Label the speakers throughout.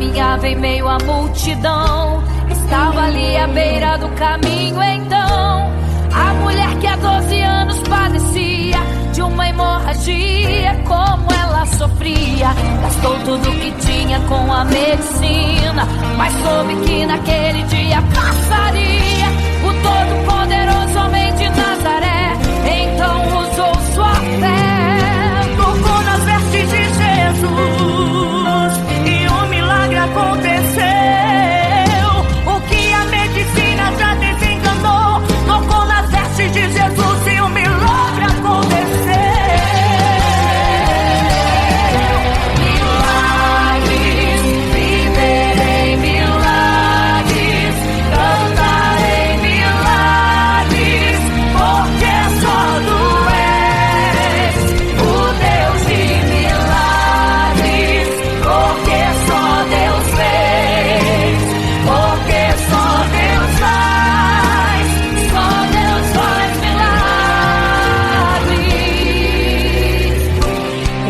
Speaker 1: caminhava em meio à multidão. Estava ali à beira do caminho então a mulher que há 12 anos padecia de uma hemorragia. Como ela sofria, gastou tudo que tinha com a medicina, mas soube que naquele dia passaria o todo-poderoso homem de Nazaré. Então usou sua fé, tocou nas vestes de Jesus e um milagre aconteceu. O que a medicina já desenganou, tocou nas vestes de Jesus e um milagre aconteceu. Milagres, viverei milagres, cantarei milagres, porque só tu és o Deus de milagres, porque só Deus fez, porque só Deus faz milagres.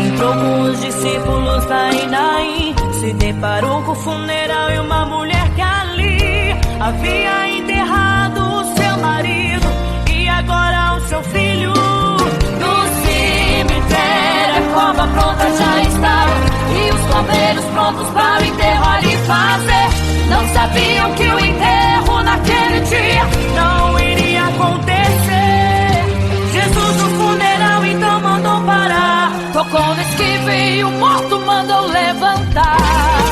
Speaker 1: Entrou com os discípulos lá em Naim, se deparou com o funeral e uma mulher que ali havia enterrado o seu marido e agora o seu filho. No cemitério a cova pronta já estava e os coveiros prontos para o enterro ali fazer. Não sabiam que o enterro naquele dia não iria acontecer. Jesus no funeral então mandou parar, tocou no esquivo e o morto mandou levantar.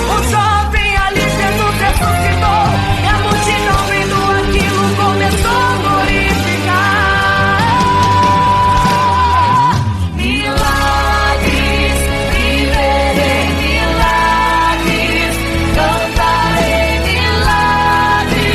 Speaker 1: O jovem ali Jesus ressuscitou e a multidão vendo aquilo começou a glorificar. Milagres, viverei milagres, cantarei milagres,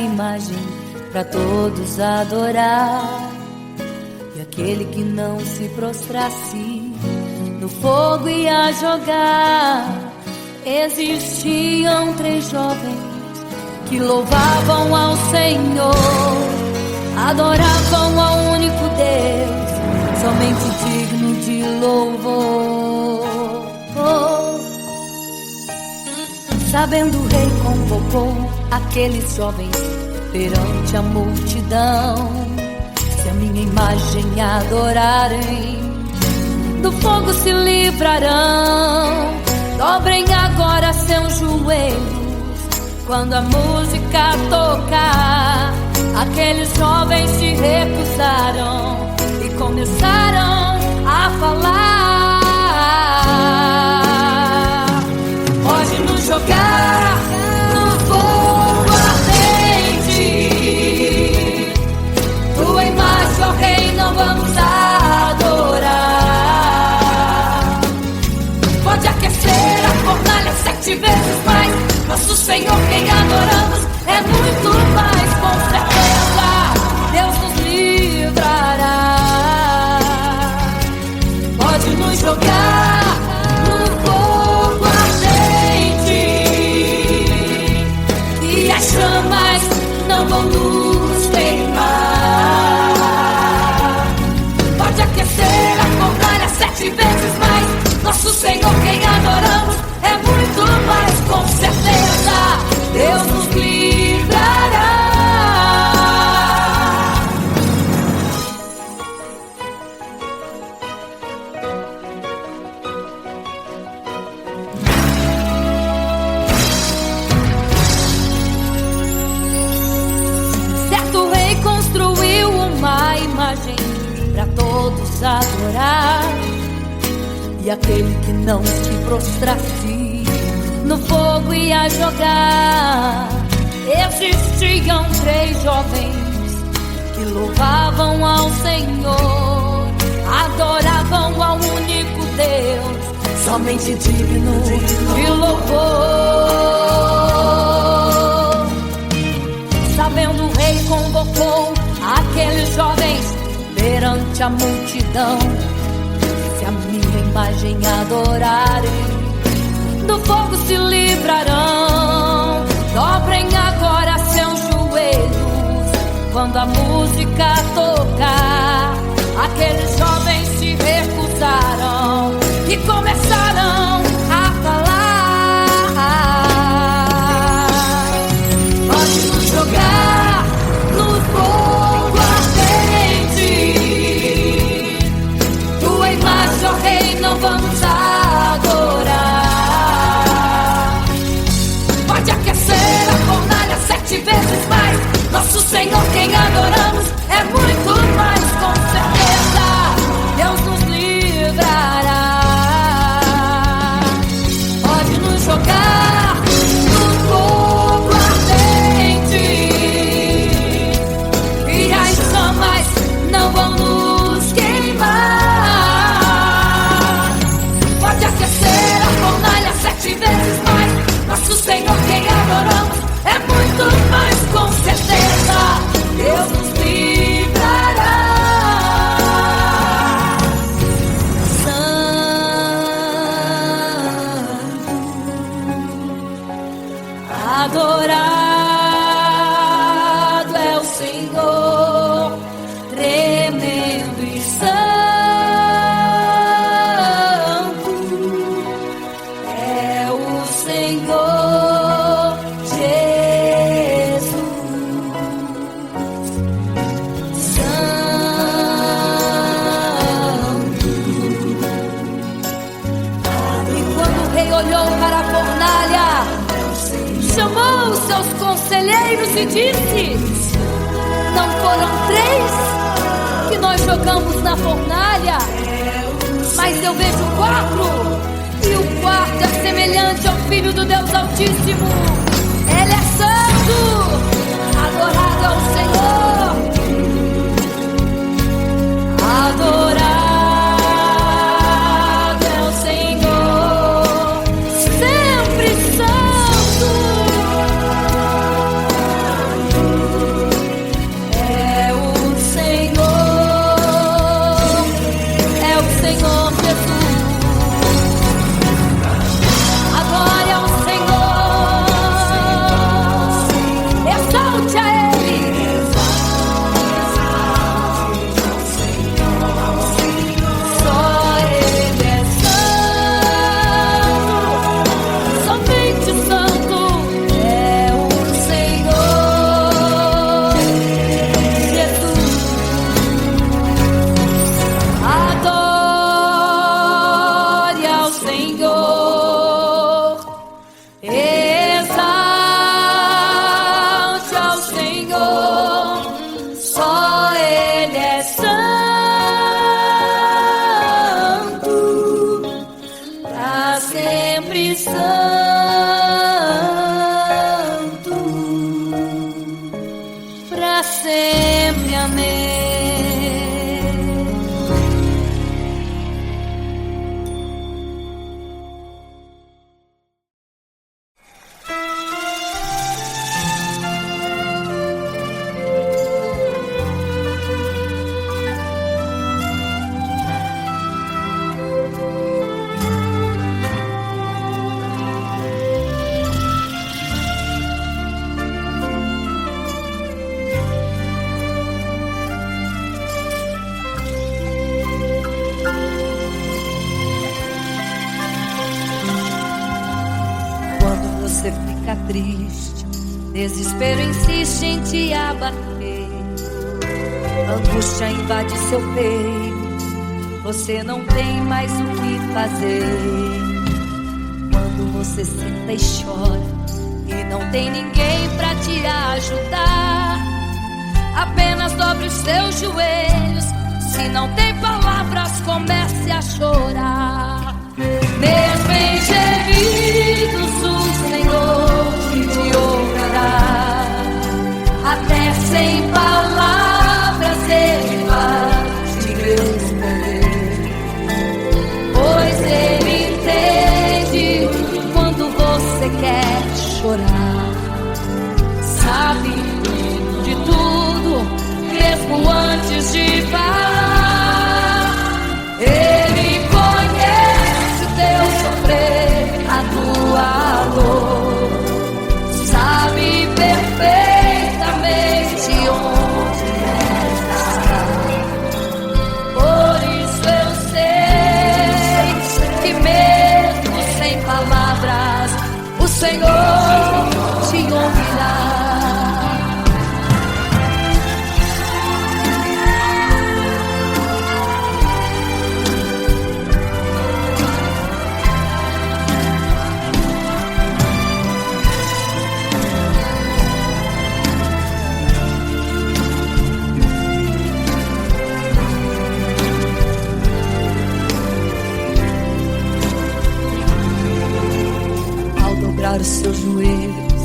Speaker 1: imagem para todos adorar. E aquele que não se prostrasse no fogo ia jogar. Existiam 3 jovens que louvavam ao Senhor, adoravam ao único Deus, somente digno de louvor. Sabendo o rei convocou aqueles jovens perante a multidão. Se a minha imagem adorarem, do fogo se livrarão. Dobrem agora seus joelhos quando a música tocar. Aqueles jovens se recusaram e começaram a falar. Pode nos jogar no fogo ardente, tua imagem, ó Rei, não vamos adorar. Pode aquecer a fornalha 7 vezes mais. Nosso Senhor, quem adoramos, é muito mais. Com certeza Deus nos livrará. Pode nos jogar no fogo ardente e as chamas não vão nos queimar. Pode aquecer a fornalha 7 vezes mais. Nosso Senhor, quem adoramos, é muito mais. Com certeza Deus nos livrará. Certo rei construiu uma imagem para todos adorar. E aquele que não se prostrasse no fogo ia jogar. Existiam 3 jovens que louvavam ao Senhor, adoravam ao único Deus, somente digno de louvor. Sabendo o rei convocou aqueles jovens perante a multidão. Se a minha imagem adorarem, do fogo se livrarão. Dobrem agora seus joelhos quando a música tocar. Aqueles jovens se recusaram e começaram a falar. Pode nos jogar no fogo ardente, tua imagem, ó Rei, não vamos adorar. Pode aquecer a fornalha 7 vezes mais. Nosso Senhor, quem adoramos, é muito mais. Com certeza Deus nos livrará. Pode nos jogar no fogo ardente e as chamas não vão nos queimar. Pode aquecer a fornalha 7 vezes mais. Nosso Senhor, quem adoramos, é muito mais. Com certeza Deus nos livrará. Santo, adorado é o Senhor, tremendo e santo é o Senhor Jesus. Santo. E quando o rei olhou para a fornalha, chamou os seus conselheiros e disse: não foram 3 que nós jogamos na fornalha, mas eu vejo 4, e o quarto é semelhante ao Filho do Deus Altíssimo. Ele é santo, adorado ao Senhor, adorado é o Senhor, sempre santo. para sempre. Amém.
Speaker 2: Você fica triste, desespero insiste em te abater, angústia invade seu peito, você não tem mais o que fazer. Quando você senta e chora e não tem ninguém pra te ajudar, apenas dobre os seus joelhos. Se não tem palavras, comece a chorar. Mesmo em gemidos, o Senhor te ouvirá. Até sem palavras Ele vai te responder, pois Ele entende quando você quer chorar. Sabe de tudo, mesmo antes de falar. Ele conhece o teu sofrer, a tua dor. Sabe perfeitamente onde está. Por isso eu sei que mesmo sem palavras, o Senhor te ouvirá. Os seus joelhos,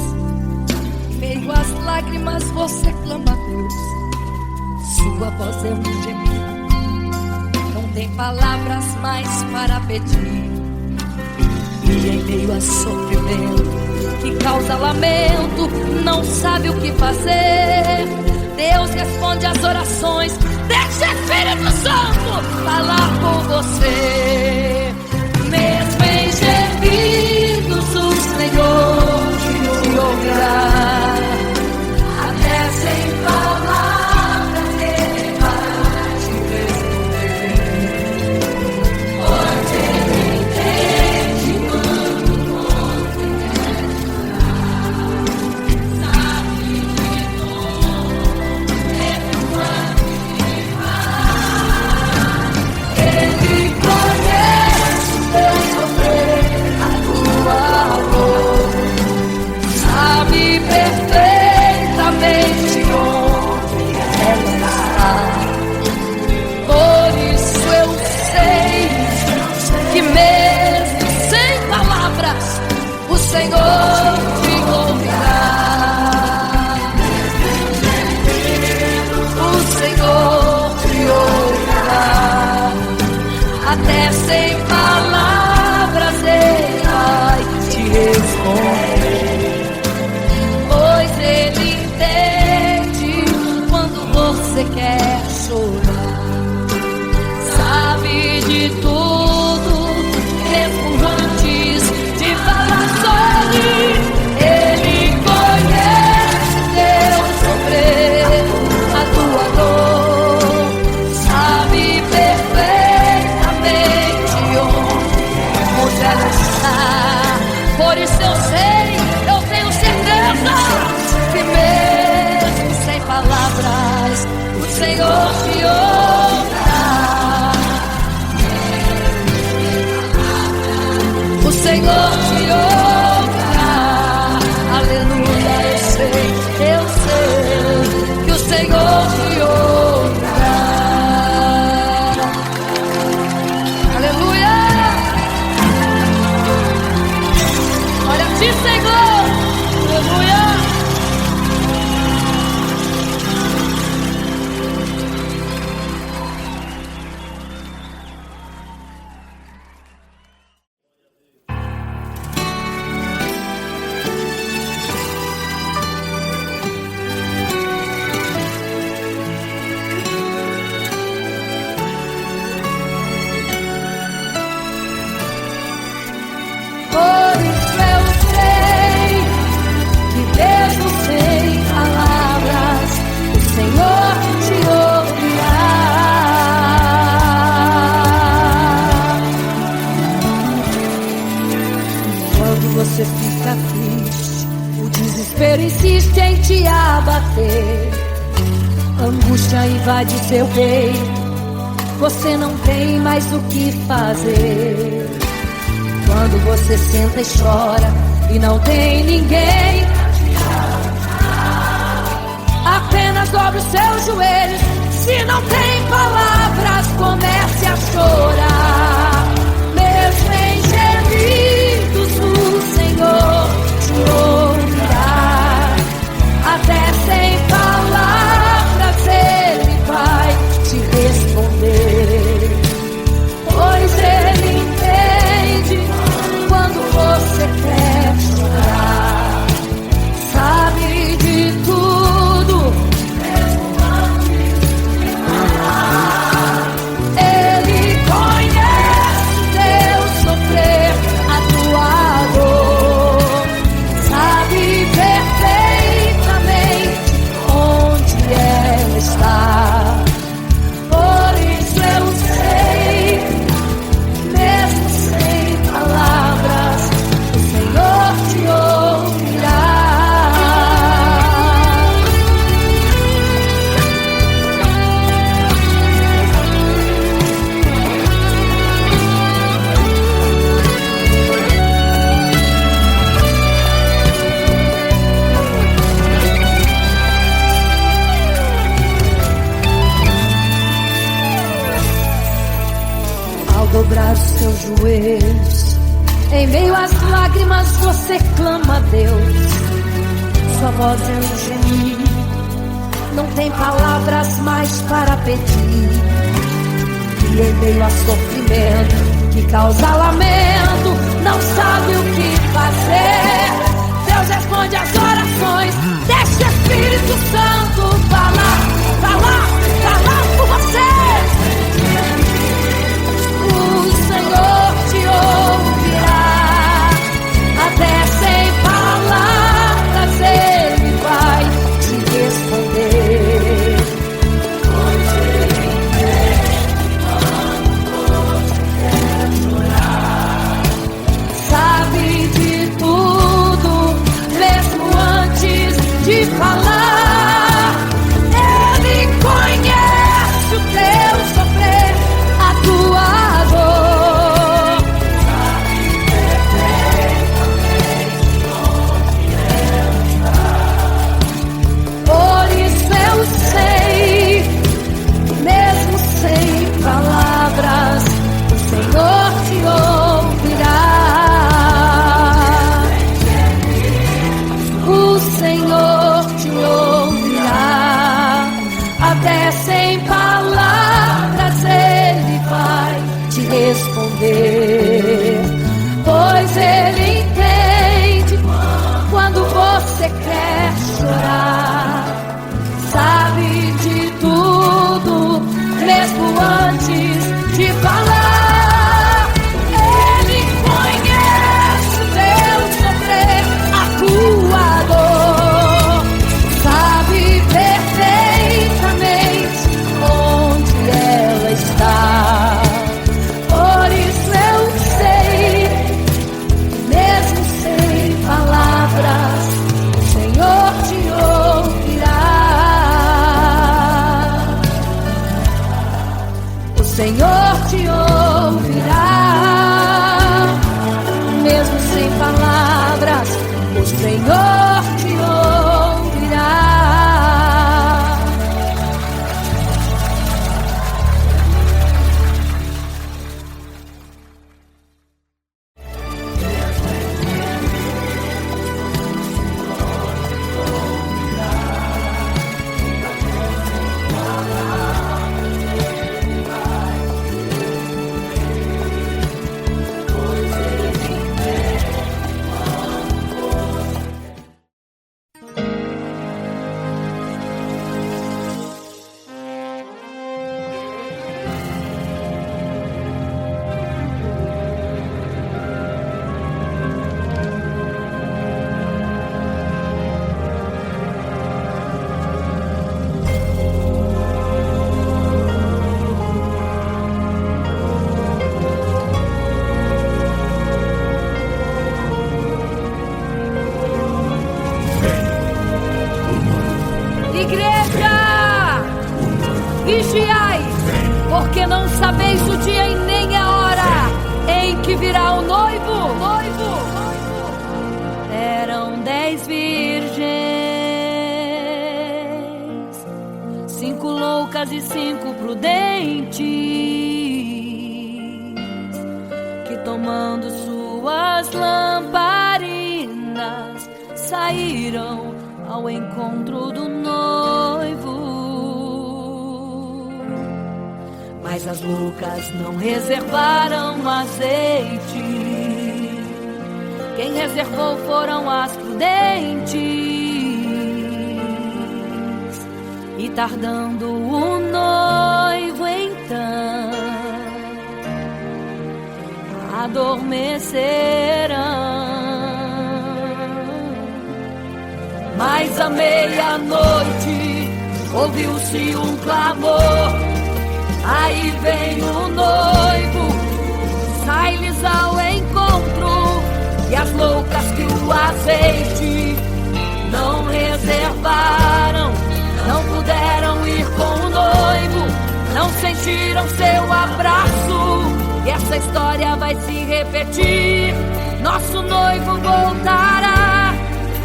Speaker 2: em meio às lágrimas você clama a Deus. Sua voz é um gemido, não tem palavras mais para pedir. E em meio a sofrimento que causa lamento, não sabe o que fazer. Deus responde às orações, deixa o Espírito Santo falar com você. Mesmo em gemidos, o Senhor te ouvirá. Até sem palavras Ele vai te responder, pois Ele entende quando você quer chorar. Sabe de tudo, mesmo quando te falar. Ele conhece o teu sofrer, a tua dor. Sabe perfeitamente onde ela está. Por isso eu sei que mesmo sem palavras, o Senhor te ouvirá. O Senhor te ouvirá. Até sem palavras Ele vai te responder, pois Ele entende quando você quer chorar. Sabe de tudo, mesmo antes de falar sobre. Ele conhece teu sofrer, a tua dor. Sabe perfeitamente onde ela está. Por isso eu sei, eu tenho certeza que mesmo sem palavras, o Senhor te ouvirá. O Senhor te ouvirá. Aleluia, eu sei que o Senhor te ouvirá. Aleluia. Olha a ti, Senhor. Aleluia. já invade seu peito. Você não tem mais o que fazer. Quando você senta e chora e não tem ninguém, apenas dobre os seus joelhos. Se não tem palavras, comece a chorar. Mesmo em gemidos, o Senhor te ouvirá. Até sem palavras Ele vai te responder, pois Ele entende quando você quer chorar. Sabe de tudo, mesmo antes de falar. Ele conhece o teu sofrer, a tua dor. Sabe perfeitamente onde ela está. Por isso eu sei, mesmo sem palavras, o Senhor te ouvirá. Ao dobrar os seus joelhos, em meio às lágrimas você clama a Deus. Sua voz é um gemido, não tem palavras mais para pedir. E em meio a sofrimento que causa lamento, não sabe o que fazer. Deus responde às orações. Deixa o Espírito Santo falar por você. O Senhor te ouvirá. Até sem palavras Ele vai te responder. Pois Ele entende quando você quer chorar. Sabe de tudo, mesmo antes de falar. Ele conhece o teu sofrer, a tua dor. Sabe perfeitamente onde ela está. Por isso eu sei, mesmo sem palavras, o Senhor te ouvirá. O Senhor te ouvirá. Até sem palavras Ele vai te responder, pois Ele entende quando você quer chorar. Sabe de tudo, mesmo antes de falar. Ele conhece o teu sofrer, a tua dor. Sabe perfeitamente onde ela está. Por isso eu sei, mesmo sem palavras, o Senhor te ouvirá. O Senhor te ouvirá. Mesmo sem palavras, o Senhor te ouvirá. Igreja! vigiai, porque não sabeis o dia e nem a hora em que virá o noivo. Eram 10 virgens, 5 loucas e 5 prudentes, que tomando suas lamparinas saíram ao encontro do noivo. Mas as loucas não reservaram azeite. Quem reservou foram as prudentes. E tardando o noivo então, adormecerão. Mas à meia-noite ouviu-se um clamor: aí vem o noivo, sai-lhes ao encontro. E as loucas que o azeite não reservaram, não puderam ir com o noivo, não sentiram seu abraço. E essa história vai se repetir. Nosso noivo voltará,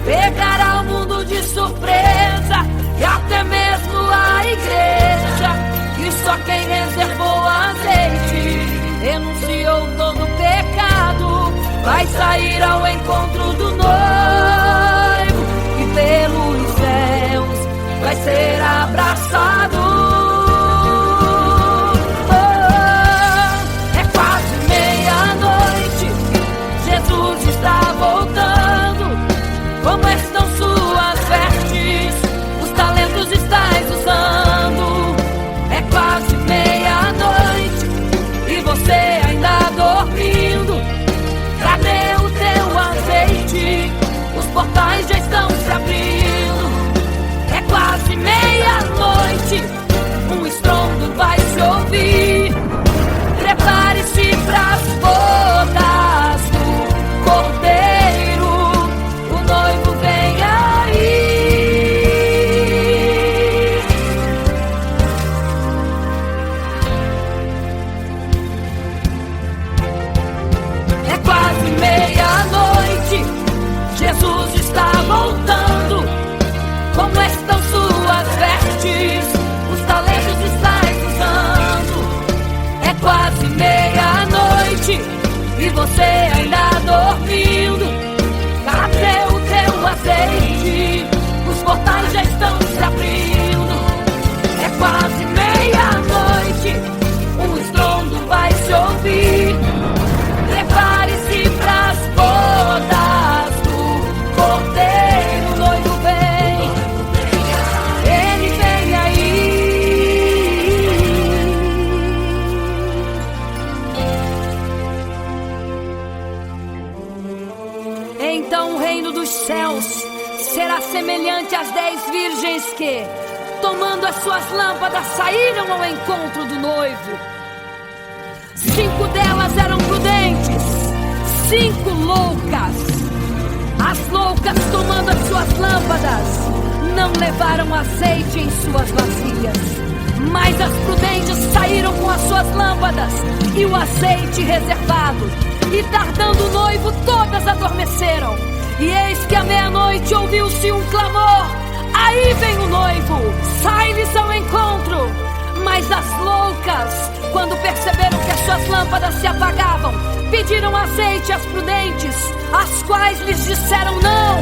Speaker 2: pegará o mundo de surpresa, e até mesmo a igreja. E só quem reservou azeite, renunciou todo o pecado, vai sair ao encontro do noivo, e pelos céus vai ser abraçado. É quase meia-noite, Jesus está voltando. Como estão suas vestes? Os talentos estáis usando. É quase meia-noite e você ainda dormindo. Cadê o teu azeite? Os portais já estão se abrindo. É quase meia-noite, um estrondo vai se ouvir. Prepare-se pras bodas do Cordeiro, o noivo vem aí. É quase meia-noite, Jesus está voltando. Como estão suas vestes? Os talentos estáis usando. É quase meia-noite e você ainda dormindo. Cadê o teu azeite? Os portais já estão se abrindo. É quase meia-noite, um estrondo vai se ouvir. Prepare-se pras bodas do Cordeiro, o noivo vem. Ele vem aí. Então o reino dos céus será semelhante às 10 virgens que, tomando as suas lâmpadas, saíram ao encontro do noivo. 5 delas eram prudentes, 5 loucas. As loucas, tomando as suas lâmpadas, não levaram azeite em suas vasilhas. Mas as prudentes saíram com as suas lâmpadas e o azeite reservado. E tardando o noivo, todas adormeceram. E eis que à meia-noite ouviu-se um clamor: aí vem o noivo, sai-lhes ao encontro. Mas as loucas, quando perceberam que as suas lâmpadas se apagavam, pediram azeite às prudentes, as quais lhes disseram não,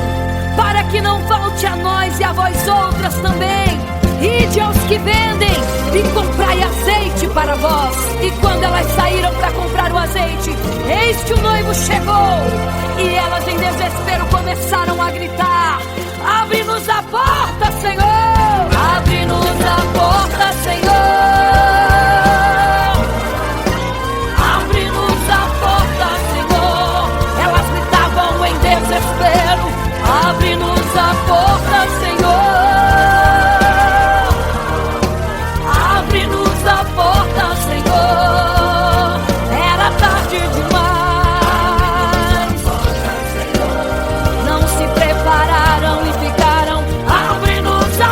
Speaker 2: para que não falte a nós e a vós outras também. Ide aos que vendem e comprai azeite para vós. E quando elas saíram para comprar o azeite, eis que o noivo chegou. E elas em desespero começaram a gritar: abre-nos a porta, Senhor! Abre-nos a porta, Senhor! Abre-nos a porta, Senhor! Elas gritavam em desespero: abre-nos a porta, Senhor! Abre-nos a porta, Senhor! Era tarde demais. Não se prepararam e ficaram: abre-nos a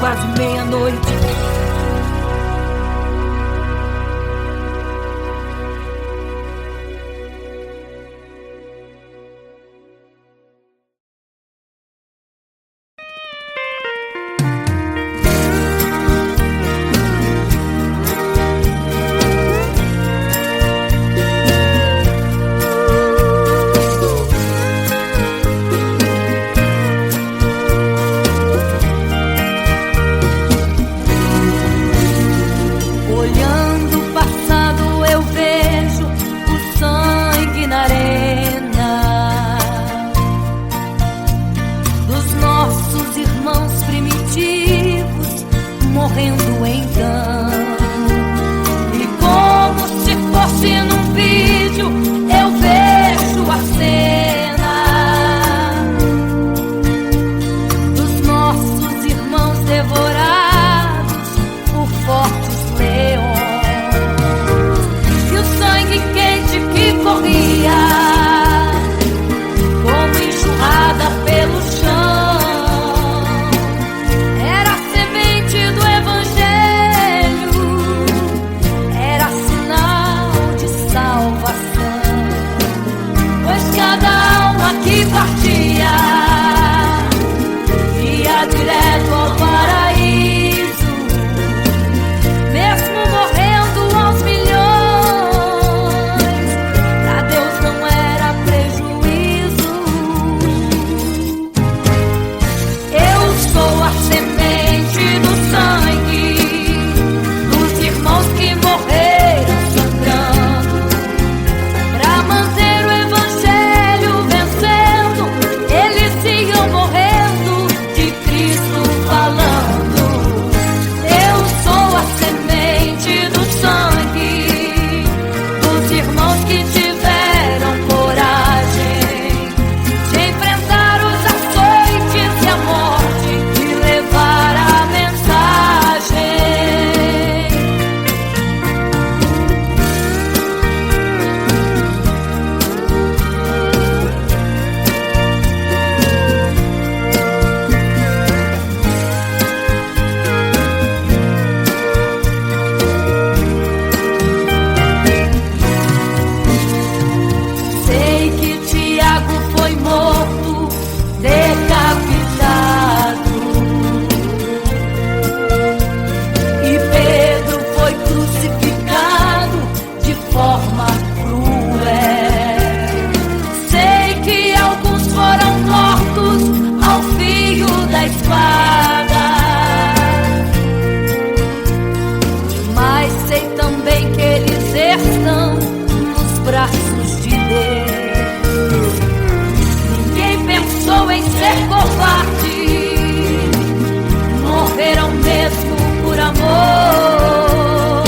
Speaker 2: quase meia-noite. Morrendo então, e como se fosse num vídeo, eu vejo a cena dos nossos irmãos devorados por fortes leões, e o sangue quente que corria como enxurrada pelo chão. Partia, ia direto ao paraíso, mesmo morrendo aos milhões. Pra Deus não era prejuízo. Eu sou a semente do sangue dos irmãos que morreram sangrando pra manter o evangelho vencendo. Eles iam morrendo de Cristo falando. Eu sou a semente do sangue dos irmãos que tiveram coragem de enfrentar os açoites e a morte e levar a mensagem. Sei que Tiago foi morto, decapitado, e Pedro foi crucificado de forma cruel. Sei que alguns foram mortos ao fio da espada, mas sei também que eles estão nos braços de Deus. Ninguém pensou em ser covarde, morreram mesmo por amor,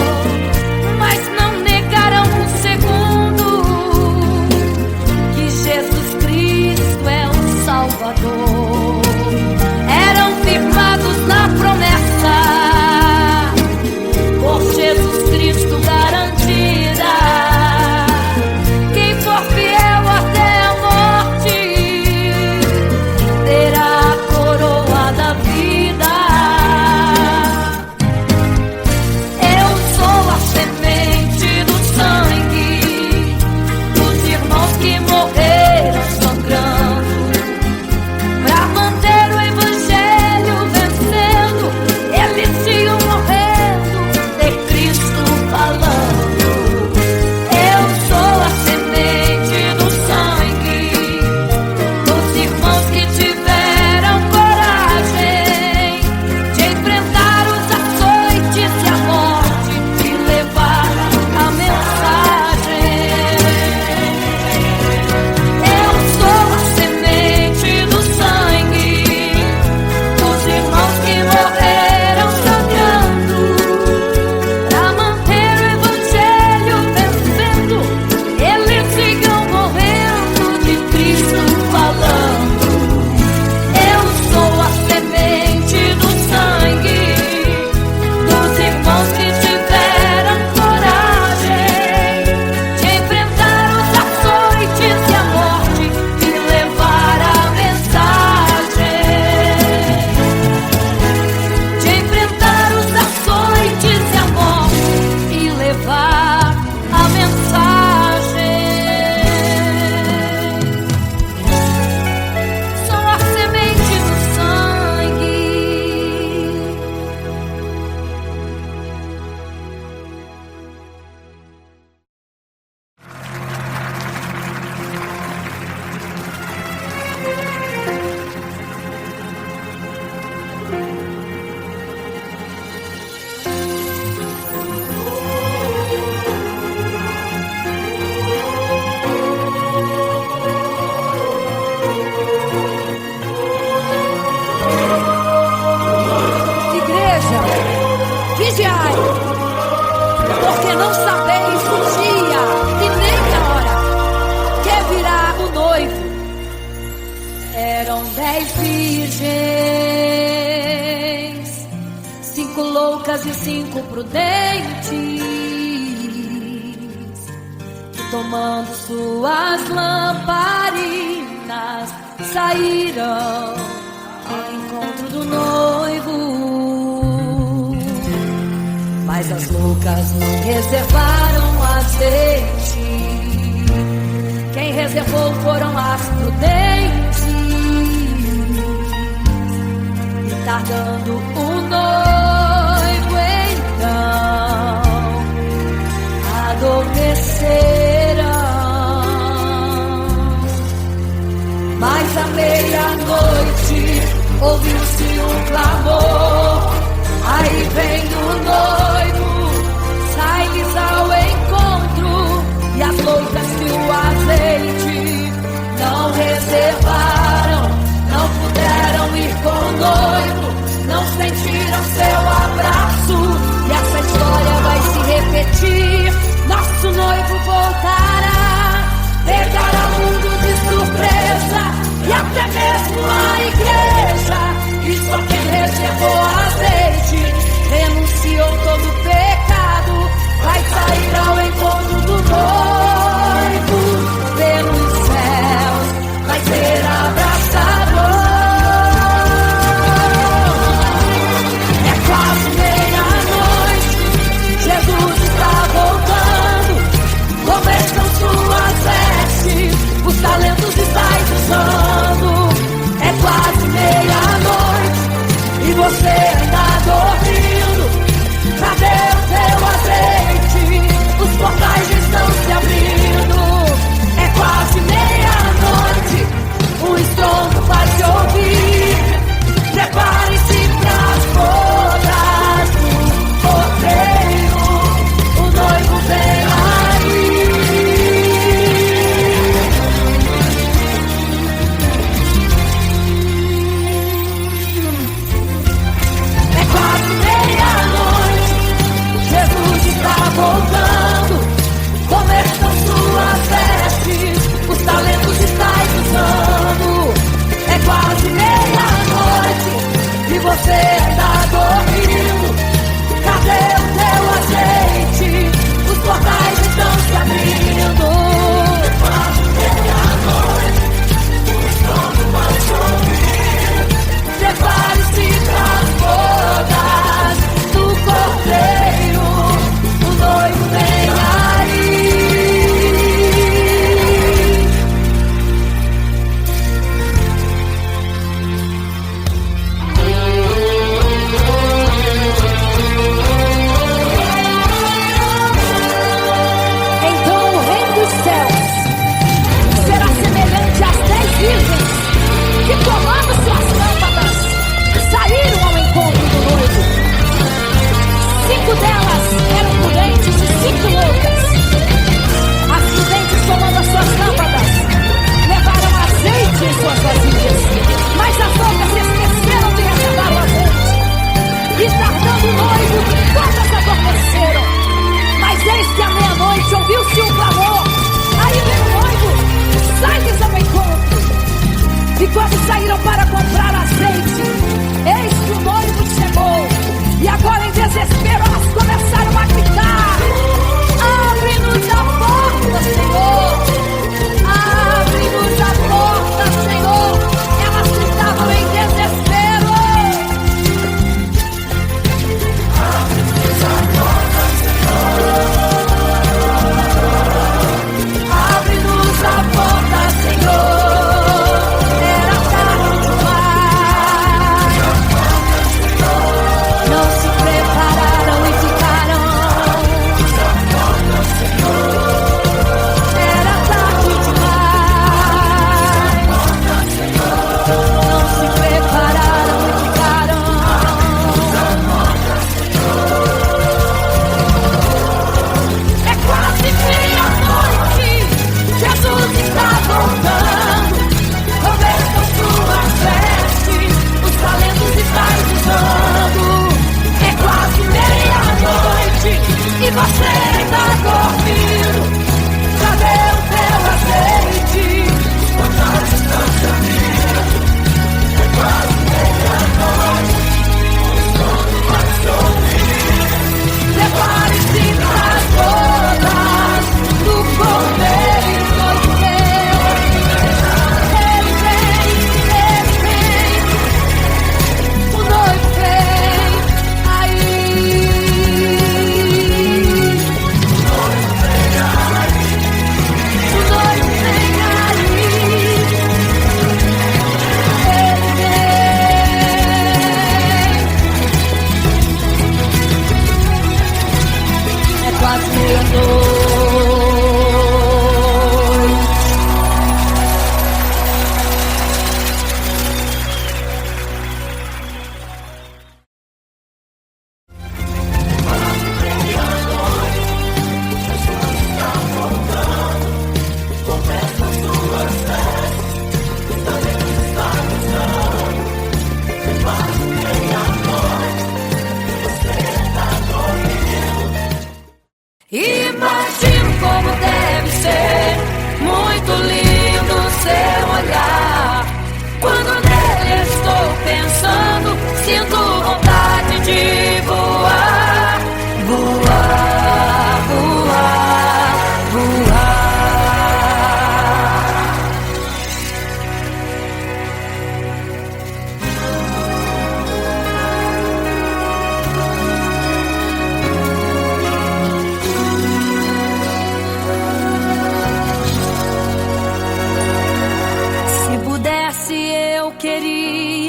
Speaker 2: mas não negaram um segundo que Jesus Cristo é o Salvador. Eram firmados na promessa, por Jesus Cristo garantida. Quem for fiel até a morte terá a coroa da vida. Eu sou a semente do sangue dos irmãos que morreram sangrando pra manter Eram 10 virgens, 5 loucas e 5 prudentes, que tomando suas lamparinas saíram ao encontro do noivo. Mas as loucas não reservaram azeite, quem reservou foram as prudentes. E tardando o noivo então adormeceram. Mas à meia-noite ouviu-se um clamor, aí vem o noivo, sai-lhes ao encontro. E as loucas que o azeite não reservaram, não puderam ir com o noivo, não sentiram seu abraço. E essa história vai se repetir, nosso noivo voltará, pegará o mundo de surpresa, e até mesmo a igreja. E só quem reservou azeite, renunciou todo o pecado, vai sair ao encontro do noivo. Pelos céus vai ser abraçador. É quase meia-noite, Jesus está voltando. Como estão suas vestes, os talentos estáis usando. É quase meia-noite e você ainda dormindo. Cadê o teu azeite? Os portais estão se abrindo. É quase meia-noite, um estrondo vai se ouvir. Prepare-se pras bodas do cordeiro, o noivo vem aí. É quase meia-noite, Jesus está voltando. Como estão suas vestes, os talentos estáis usando. É quase meia-noite e você ainda dormindo. Cadê o teu azeite? Os portais estão se abrindo. É quase meia-noite, o estrondo vai se ouvir. Prepare-se pras bodas do cordeiro, o noivo vem aí.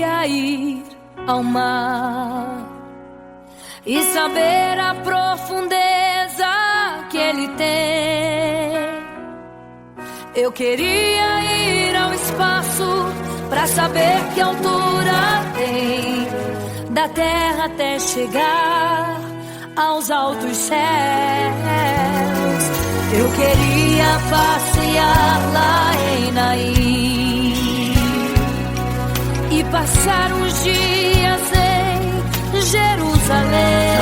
Speaker 2: queria ir ao mar e saber a profundeza que ele tem. Eu queria ir ao espaço pra saber que altura tem, da terra até chegar aos altos céus. Eu queria passear lá em Naim e passar uns dias em Jerusalém.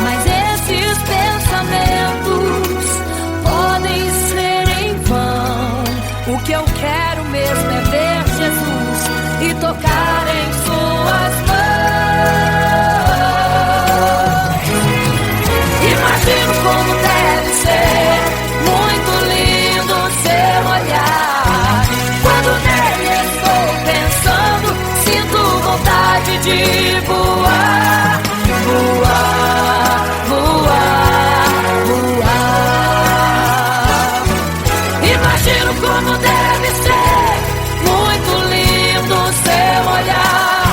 Speaker 2: Mas esses pensamentos podem ser em vão. O que eu quero mesmo é ver Jesus e tocar em suas mãos. Imagino como deve ser muito lindo seu olhar. Quando nele estou pensando, sinto vontade de voar, voar, voar, voar. Imagino como deve ser muito lindo seu olhar.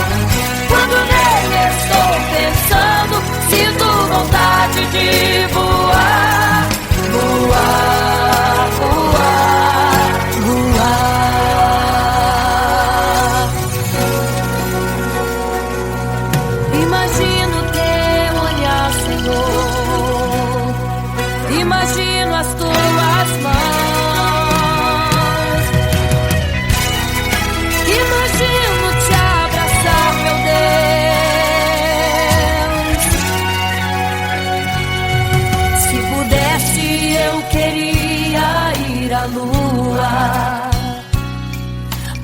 Speaker 2: Quando nele estou pensando, sinto vontade de voar, voar, voar, voar. Imagino teu olhar, Senhor. Imagino as tuas mãos. Imagino te abraçar, meu Deus. Se pudesse, eu queria ir à lua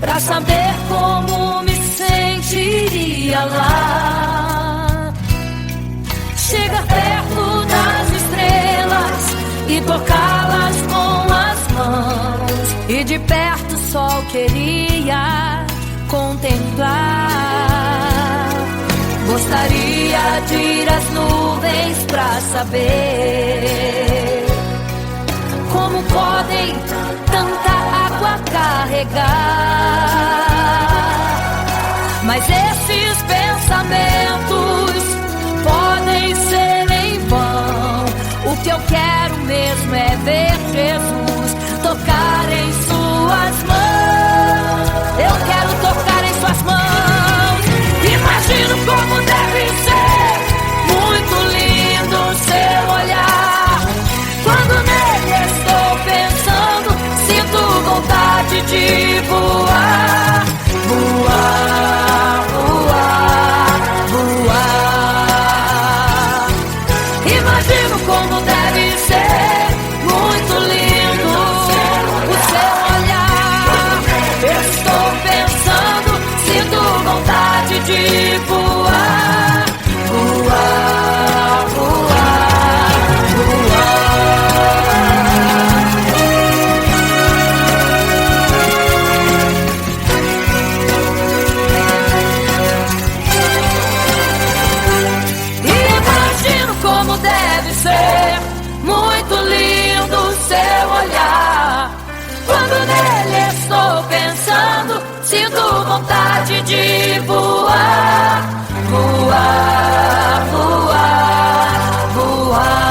Speaker 2: pra saber como me sentiria lá. Chegar perto das estrelas e tocá-las com as mãos, e de perto só queria contemplar. Gostaria de ir às nuvens pra saber como podem tanta água carregar. Mas esses pensamentos podem ser em vão. O que eu quero mesmo é ver Jesus tocar em suas mãos. Eu quero tocar em suas mãos. Imagino como deve ser muito lindo seu olhar. Quando nele estou pensando, sinto vontade de voar, voar, voar, voar. Imagino como deve ser muito lindo o seu olhar. Estou pensando, sinto vontade de voar, voar, voar, voar. Imagino como deve ser muito lindo seu olhar. Quando nele estou pensando, sinto vontade de voar, voar, voar, voar.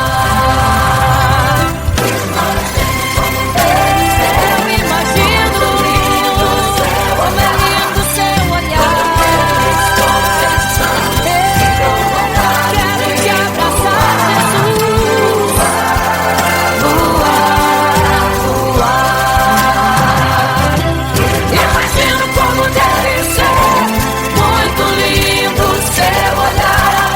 Speaker 2: Eu imagino como é lindo seu olhar. Eu quero te abraçar, Jesus. Voar, voar. Imagino como deve ser muito lindo seu olhar.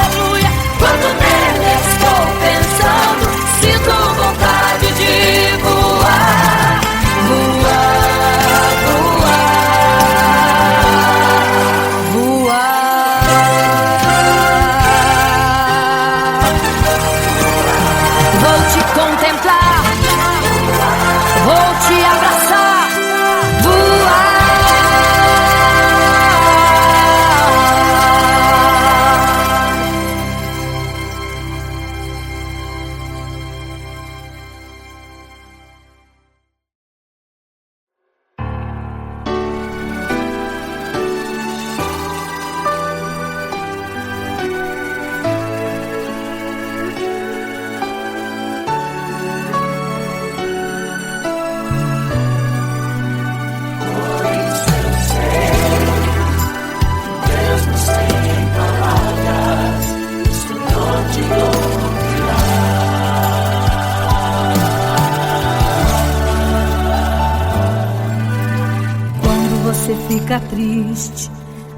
Speaker 2: fica triste,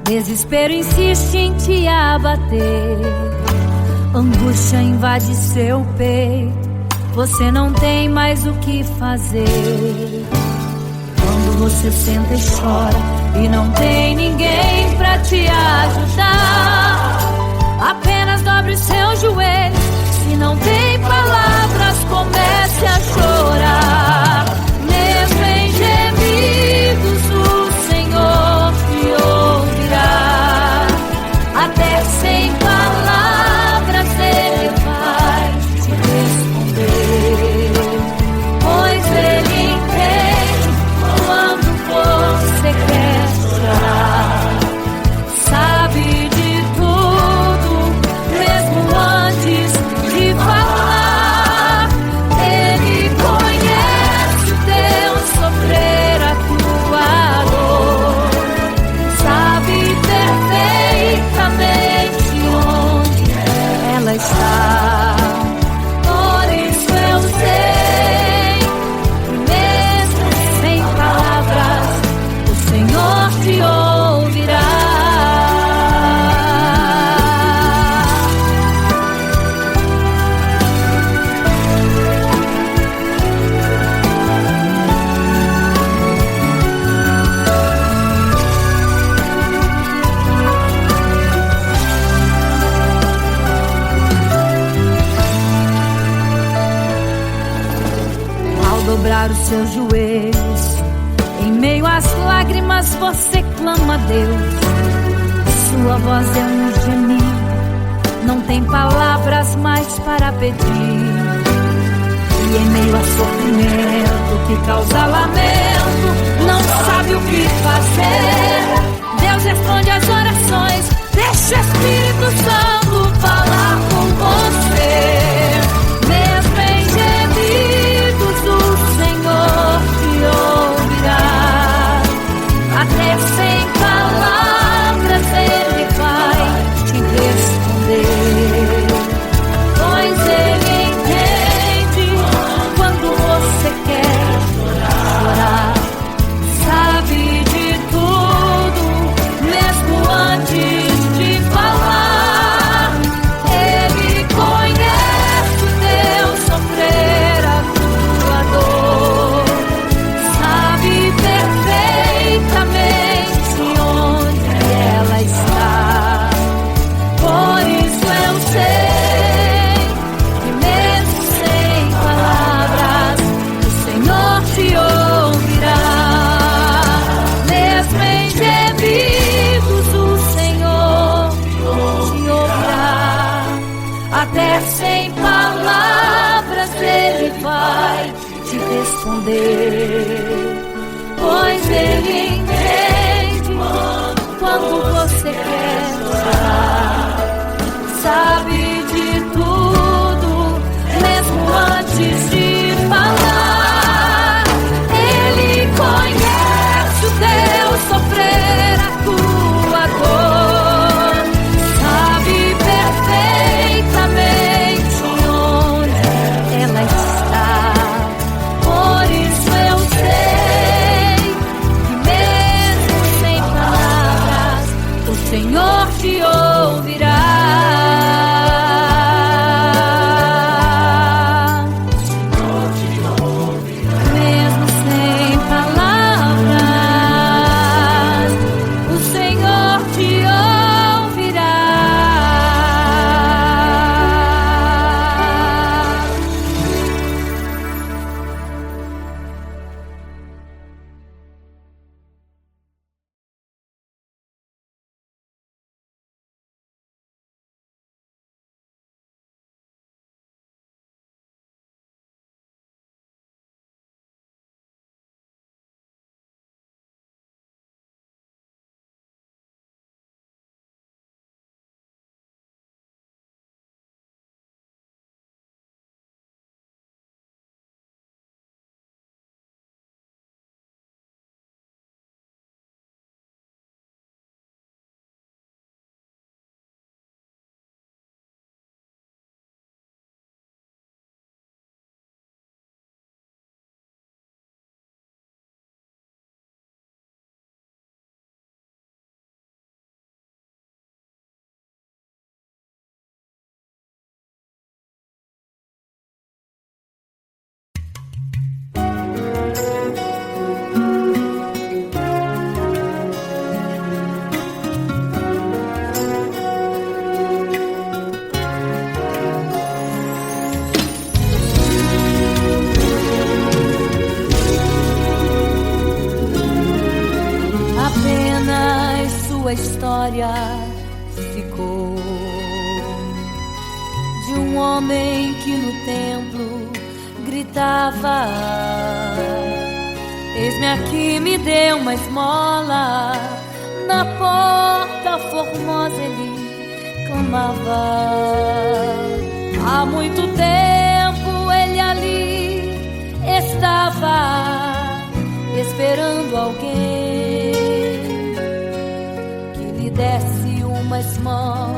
Speaker 2: desespero insiste em te abater, angústia invade seu peito, você não tem mais o que fazer. Quando você senta e chora e não tem ninguém pra te ajudar, apenas dobre os seus joelhos. Se não tem palavras, comece a chorar. Mesmo em gemidos, o Senhor te ouvirá. Até sem palavras Ele vai te responder, pois Ele entende quando você quer chorar. Sabe de tudo, mesmo antes de falar. Ele conhece o teu sofrer, a tua dor. Sabe perfeitamente onde ela está. Por isso eu sei que mesmo sem palavras, o Senhor te ouvirá. Ao dobrar os seus joelhos, em meio às lágrimas você clama a Deus. Sua voz é um gemido, não tem palavras mais para pedir. E em meio a sofrimento que causa lamento, não sabe o que fazer. Deus responde às orações, deixa o Espírito Santo falar com você. Mesmo em gemidos, o Senhor te ouvirá. Até sem palavras Ele vai te responder, pois Ele entende quando você quer chorar. Sabe de tudo, mesmo antes de falar. Ele conhece o teu sofrer, a tua dor. Sabe perfeitamente onde ela está. Por isso eu sei que mesmo sem palavras, o Senhor te ouvirá. Mesmo em gemidos, o Senhor te ouvirá. Até sem palavras Ele vai te responder, pois Ele entende quando você quer chorar. Sabe de tudo, mesmo antes de falar. Ele conhece o teu sofrer, a tua dor. Sabe perfeitamente onde ela está. Por isso eu sei que mesmo sua história ficou de um homem que no templo gritava: eis-me aqui, me dê uma esmola. Na porta formosa ele clamava. Há muito tempo ele ali estava esperando alguém que lhe desse uma esmola,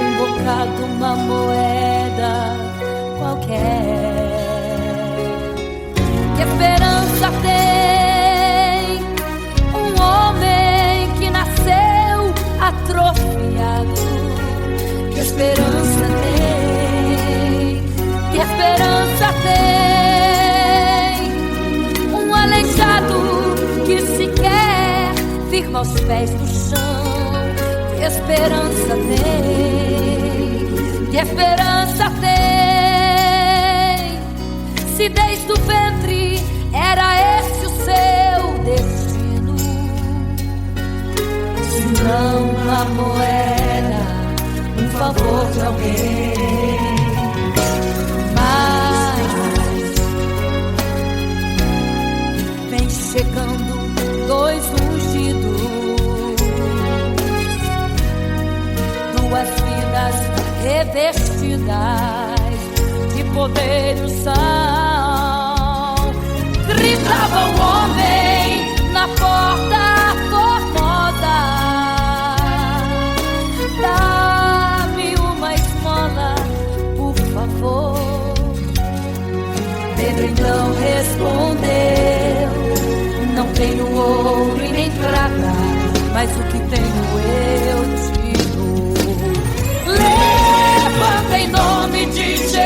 Speaker 2: um bocado, uma moeda qualquer. Que esperança tem um homem que nasceu atrofiado? Que esperança tem? Que esperança tem um aleijado que sequer firma os pés no chão? Que esperança tem? Que esperança tem? Se desde o ventre era esse o seu destino, se não uma moeda, um favor de alguém. Mas vem chegando dois ungidos, duas vidas revestidas de poder e unção. Gritava o homem na porta formosa: dá-me uma esmola, por favor. Pedro então respondeu: não tenho ouro e nem prata, mas o que tenho eu te dou. Levanta em nome de Jesus.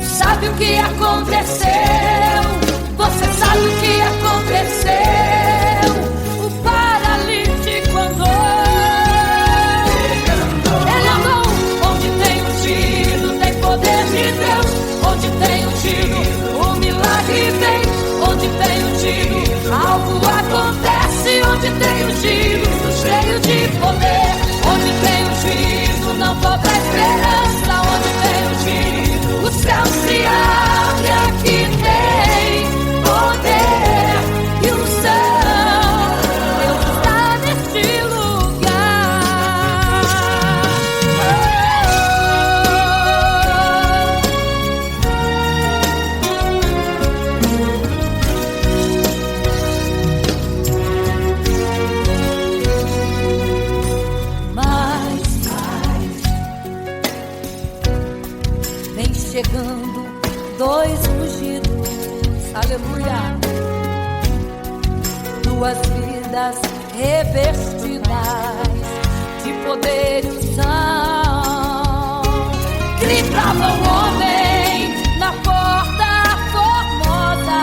Speaker 2: Sabe o que aconteceu? Você sabe o que aconteceu? O paralítico andou. Ele andou. Onde tem ungido, tem poder de Deus. Onde tem ungido, o milagre vem. Onde tem ungido, algo acontece. Onde tem ungido, cheio de poder. Onde tem ungido, não falta esperança. Onde tem ungido, o céu se abre. Aqui tem poder e unção. Deus está neste lugar. Vem chegando dois ungidos, aleluia, duas vidas revestidas de poder e unção. Gritava o homem na porta formosa: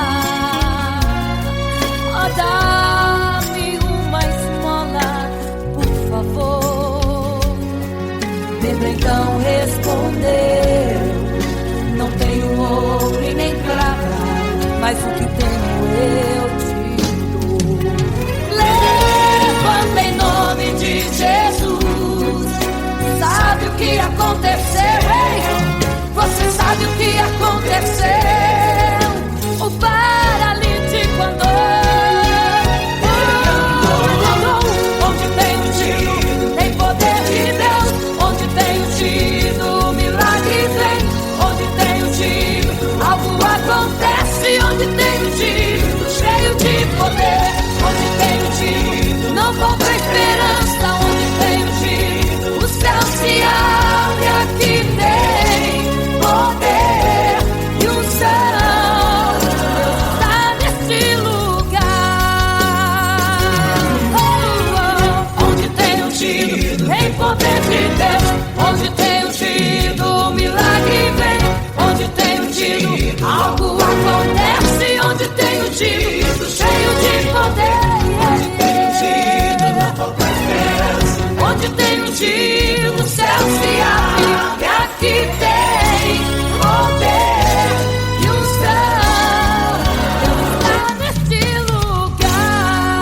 Speaker 2: oh, dá-me uma esmola, por favor. Pedro então respondeu: não tenho ouro e nem prata, mas o que tenho eu te dou. Levanta em nome de Jesus. Sabe o que aconteceu? Ei, você sabe o que aconteceu? O paralítico andou. Onde tem ungido, tem poder de Deus. Onde tem ungido, o milagre vem. Onde tem ungido, algo acontece. Onde tem ungido, cheio de poder. Onde tem ungido, não falta esperança. Onde tem ungido, o céu se abre. Aqui tem poder e unção. Deus está neste lugar. Oh, oh. Onde tem ungido, tem poder de Deus. Onde tem ungido, o milagre vem. Onde tem ungido, algo acontece. Onde tem ungido, cheio de poder. Onde tem ungido, não falta esperança. Onde tem ungido, o céu se abre. E aqui tem poder e unção. Deus está neste lugar.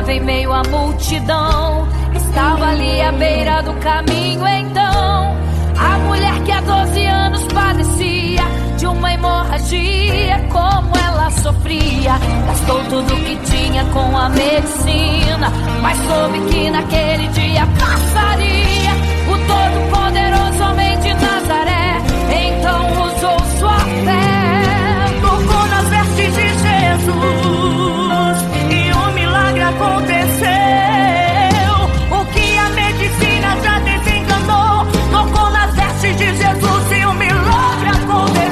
Speaker 2: estava em meio à multidão, estava ali à beira do caminho. Então a mulher que há 12 anos padecia de uma hemorragia, como ela sofria, gastou tudo que tinha com a medicina, mas soube que naquele dia passaria o todo-poderoso homem de Nazaré. Então usou sua fé,
Speaker 1: tocou nas vestes de Jesus e um milagre aconteceu. O que a medicina já desenganou, tocou nas vestes de Jesus e um milagre aconteceu.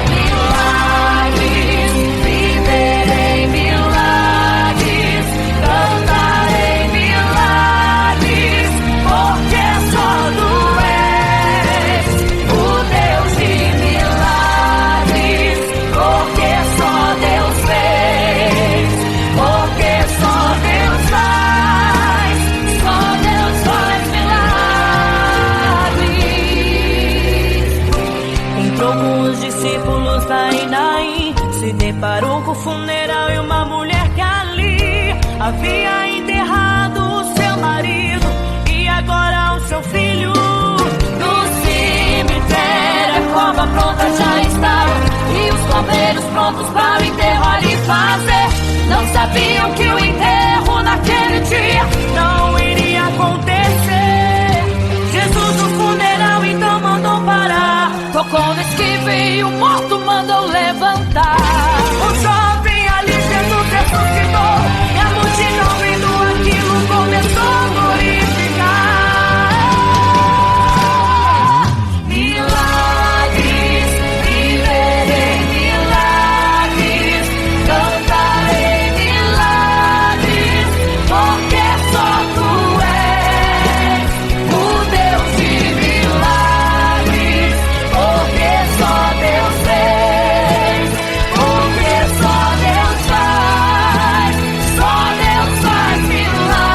Speaker 1: Milagres, viverei milagres, cantarei milagres, porque só tu és o Deus de milagres, porque só Deus fez, porque só Deus faz milagres. Entrou com os discípulos lá em Naim, se deparou com o funeral e uma mulher que ali havia enterrado o seu marido e agora o seu filho. No cemitério a cova pronta já estava e os coveiros prontos para o enterro ali fazer. Não sabiam que o enterro naquele dia não iria acontecer. Jesus no funeral então mandou parar,
Speaker 2: tocou no esquife e o morto mandou levantar.
Speaker 1: o jovem ali Jesus ressuscitou e a multidão vendo aquilo começou a glorificar. Milagres, viverei milagres, cantarei milagres, porque só tu és o Deus de milagres, porque só Deus fez, porque só Deus faz milagres.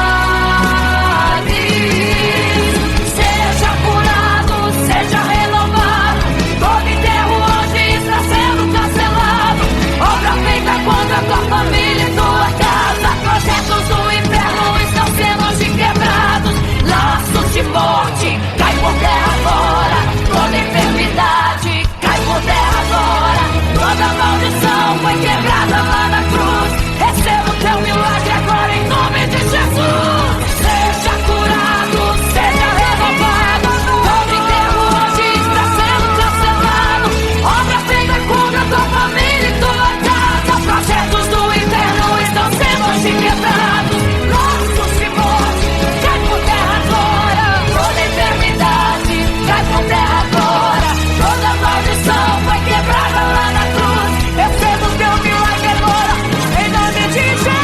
Speaker 1: Seja curado, seja renovado, todo enterro hoje está sendo cancelado. Obra feita contra tua família e tua casa, projetos do inferno estão sendo hoje quebrados. Laços de morte, cai por terra agora, toda enfermidade, cai por terra agora, toda maldição foi quebrada lá na cruz. Receba o teu milagre agora em nome de Jesus. Seja curado, seja renovado, todo enterro hoje está sendo cancelado. Obra feita contra tua família e tua casa, projetos do inferno estão sendo hoje quebrados. Laços de morte, cai por terra agora, toda enfermidade, cai por terra agora, toda maldição foi quebrada lá na cruz. Receba o teu milagre agora, em nome de Jesus.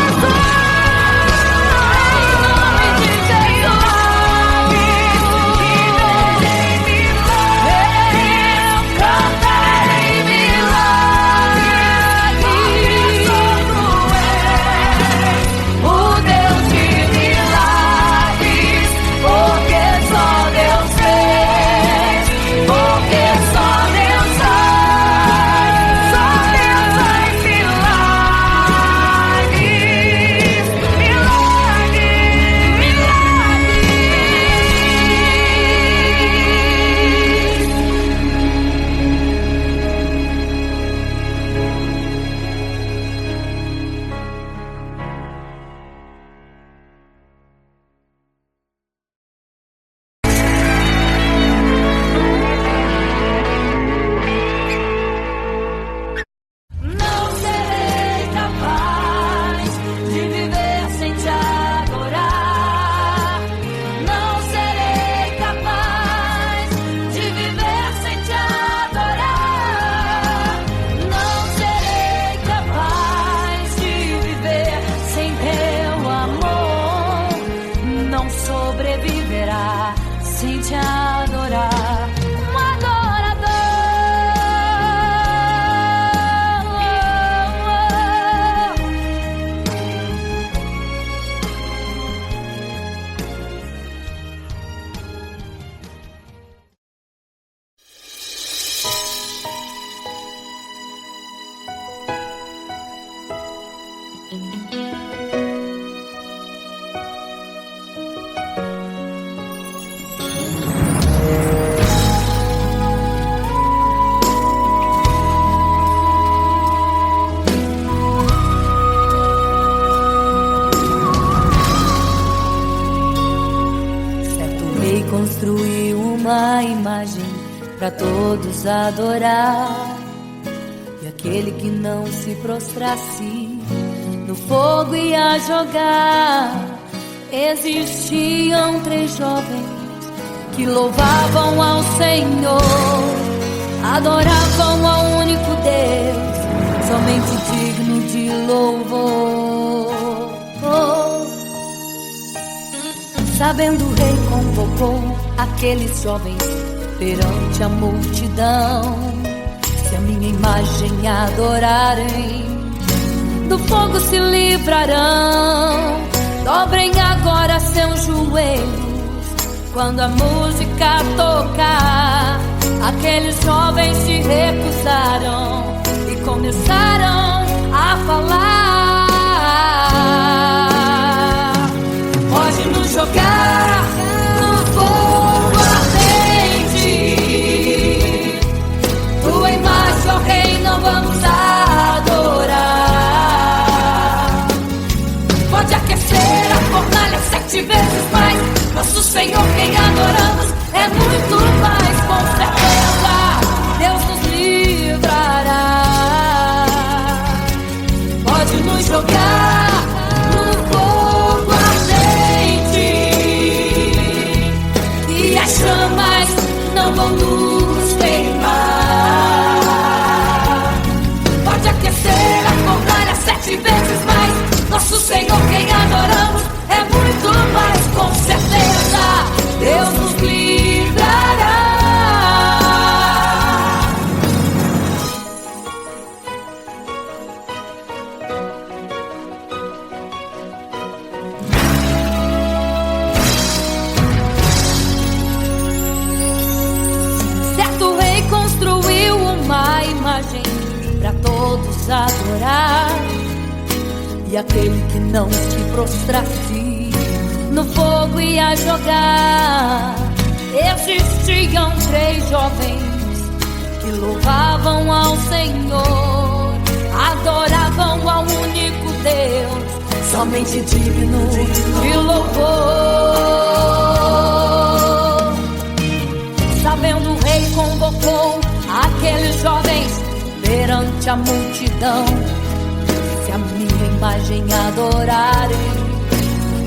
Speaker 2: construiu uma imagem para todos adorar. E aquele que não se prostrasse no fogo ia jogar. Existiam 3 jovens que louvavam ao Senhor, adoravam ao único Deus, somente digno de louvor. Sabendo o rei convocou aqueles jovens perante a multidão. Se a minha imagem adorarem, do fogo se livrarão. Dobrem agora seus joelhos quando a música tocar. Aqueles jovens se recusaram e começaram a falar. Pode nos jogar no fogo ardente, tua imagem, ó Rei, não vamos adorar. Pode aquecer a fornalha 7 vezes mais, nosso Senhor quem adoramos é muito mais, com certeza Deus nos livrará. Pode nos jogar no fogo ardente e as chamas não vão nos queimar. Pode aquecer a fornalha 7 vezes mais, nosso Senhor quem adoramos é muito mais, com certeza Deus nos livrará. Certo rei construiu uma imagem para todos adorar. E aquele que não se prostrasse no fogo ia jogar. Existiam 3 jovens que louvavam ao Senhor, adoravam ao único Deus, somente digno de louvor. Sabendo o rei convocou aqueles jovens perante a multidão. Se a minha imagem adorarem,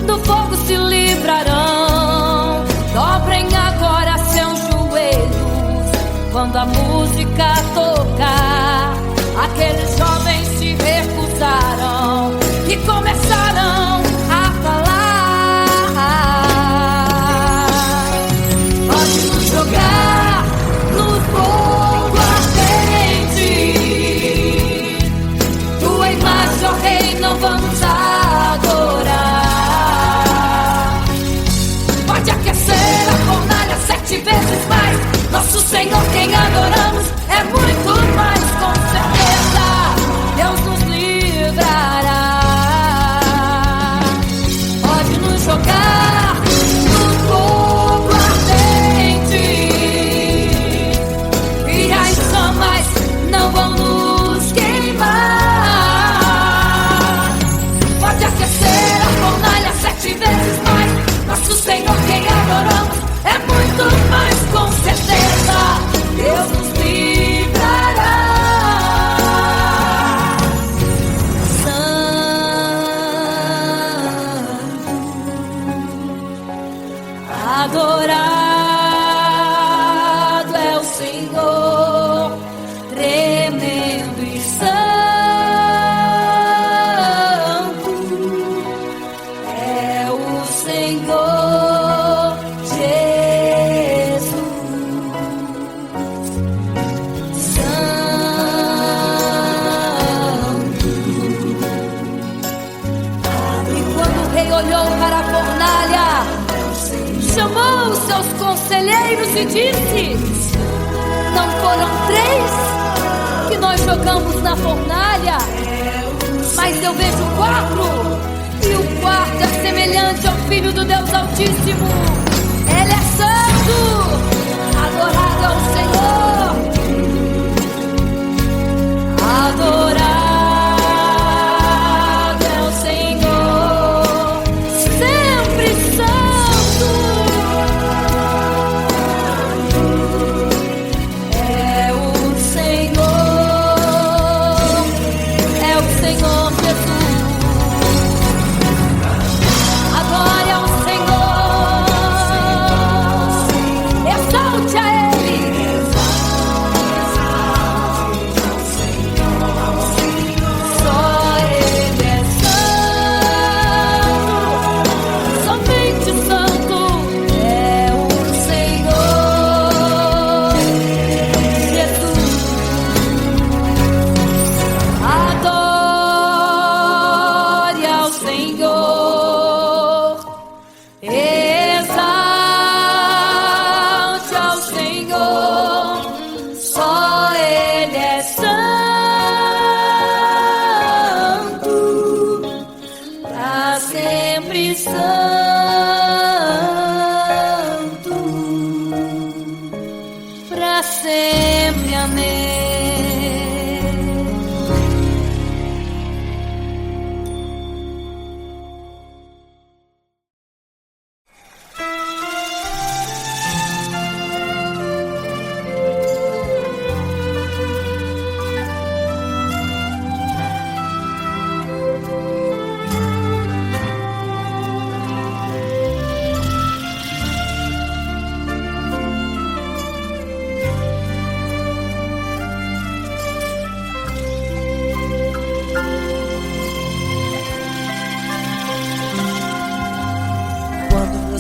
Speaker 2: do fogo se livrarão. Dobrem agora seus joelhos quando a música tocar. Aqueles jovens se recusaram e começaram a falar. Pode nos jogar no fogo ardente, tua imagem, ó Rei, não vamos adorar. Pode aquecer a fornalha 7 vezes mais, nosso Senhor quem adoramos é muito mais, com certeza Deus nos livrará. Pode nos jogar no fogo ardente e as chamas não vão nos queimar. Pode aquecer a fornalha 7 vezes mais, nosso Senhor quem adoramos é muito mais, com certeza Deus nos livrará. Santo, adorado é o Senhor, tremendo e santo é o Senhor Jesus. Santo. E quando o rei olhou para a fornalha, chamou os seus conselheiros e disse: não foram 3 que nós jogamos na fornalha, mas eu vejo 4, e o quarto é semelhante ao Filho do Deus Altíssimo. Ele é santo, adorado ao Senhor, adorado é o Senhor, sempre santo.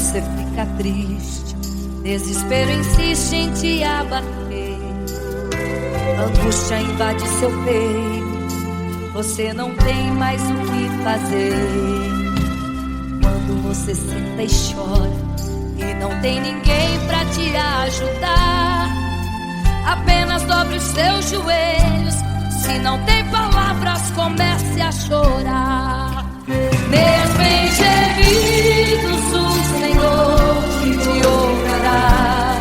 Speaker 2: você fica triste, desespero insiste em te abater, angústia invade seu peito, você não tem mais o que fazer. Quando você senta e chora e não tem ninguém pra te ajudar, apenas dobre os seus joelhos. Se não tem palavras, comece a chorar. Mesmo em gemidos, o Senhor te ouvirá.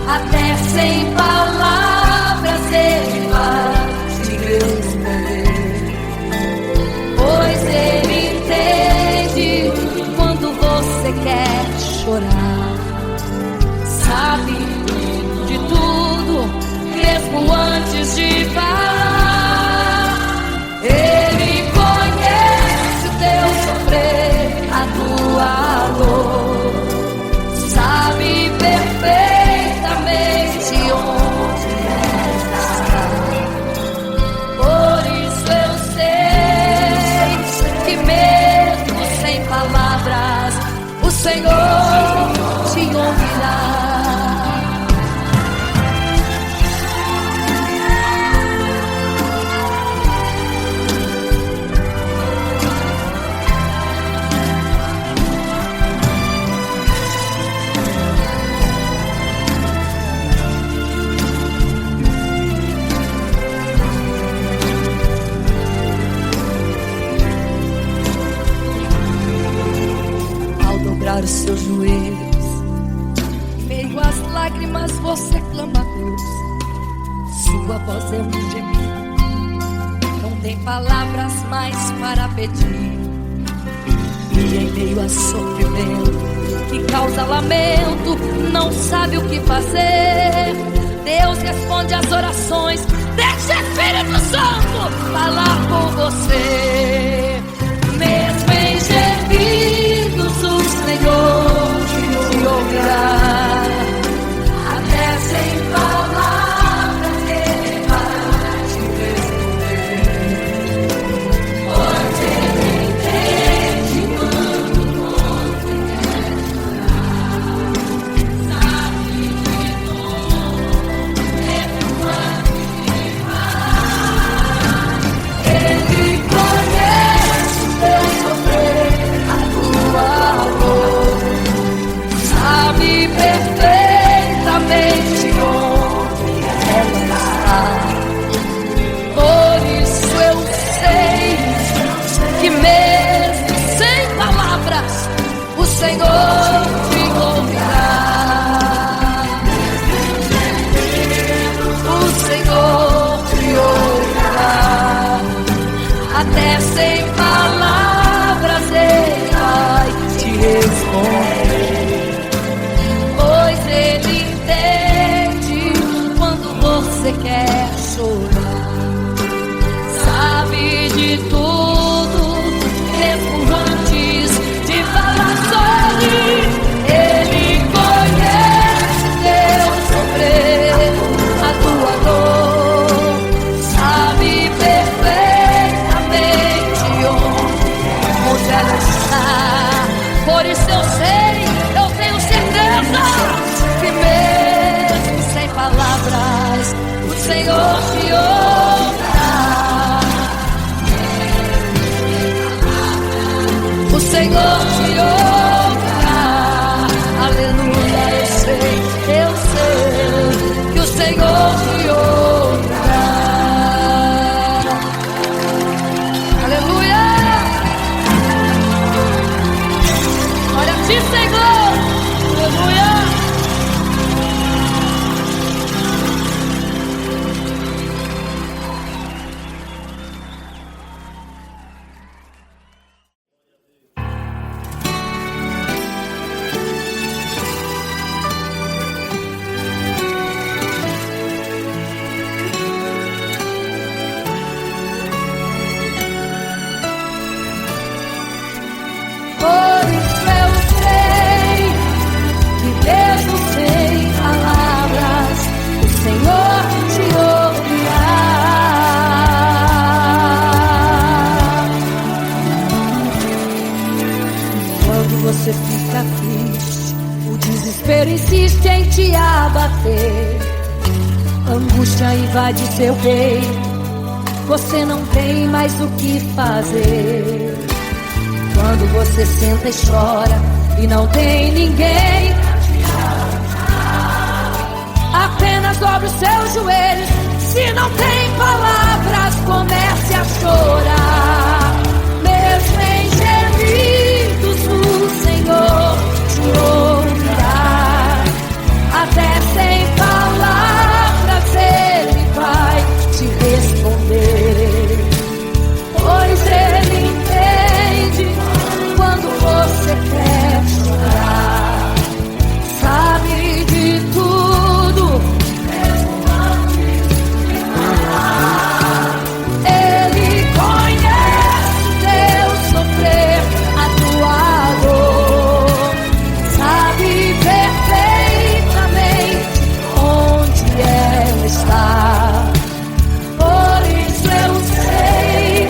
Speaker 2: Até sem palavras Ele vai te responder, pois Ele entende quando você quer chorar. Sabe de tudo, mesmo antes de falar. Ele conhece o teu sofrer, a tua dor, sabe perfeitamente onde está. Por isso eu sei que mesmo sem palavras o Senhor te ouvirá. Os seus joelhos, em meio às lágrimas você clama a Deus. Sua voz é um gemido, não tem palavras mais para pedir. E em meio a sofrimento que causa lamento, não sabe o que fazer. Deus responde às orações, deixa o Espírito Santo falar com você. Mesmo em gemidos o Senhor te ouvirá. Até sem palavras Ele vai te responder, pois Ele entende quando você quer chorar. Sabe de tudo, mesmo antes de falar. Ele conhece o teu sofrer, a tua dor, sabe perfeitamente onde ela está. Por isso eu sei que mesmo sem palavras o Senhor te ouvirá. O Senhor te ouvirá. Até sem palavras Ele vai te responder, pois Ele entende quando você quer chorar. Sabe de tudo, mesmo antes de falar sobre. Ele conhece teu sofrer, a tua dor, sabe perfeitamente onde ela está. Por isso eu sei, eu tenho certeza que mesmo sem palavras o Senhor te ouvirá. O Senhor te ouvirá. Aleluia, eu sei que o Senhor te ouvirá. Aleluia. Olha a ti, Senhor. Aleluia. triste, o desespero insiste em te abater. Angústia invade seu peito, você não tem mais o que fazer. Quando você senta e chora e não tem ninguém, apenas dobre os seus joelhos. Se não tem palavras, comece a chorar. Mesmo em gemidos, o Senhor te ouvirá. Até sem palavras Ele vai te responder, pois Ele entende quando você quer chorar. Sabe de tudo, Ele conhece o teu sofrer, a tua dor. Sabe perfeitamente onde ela está. Por isso eu sei,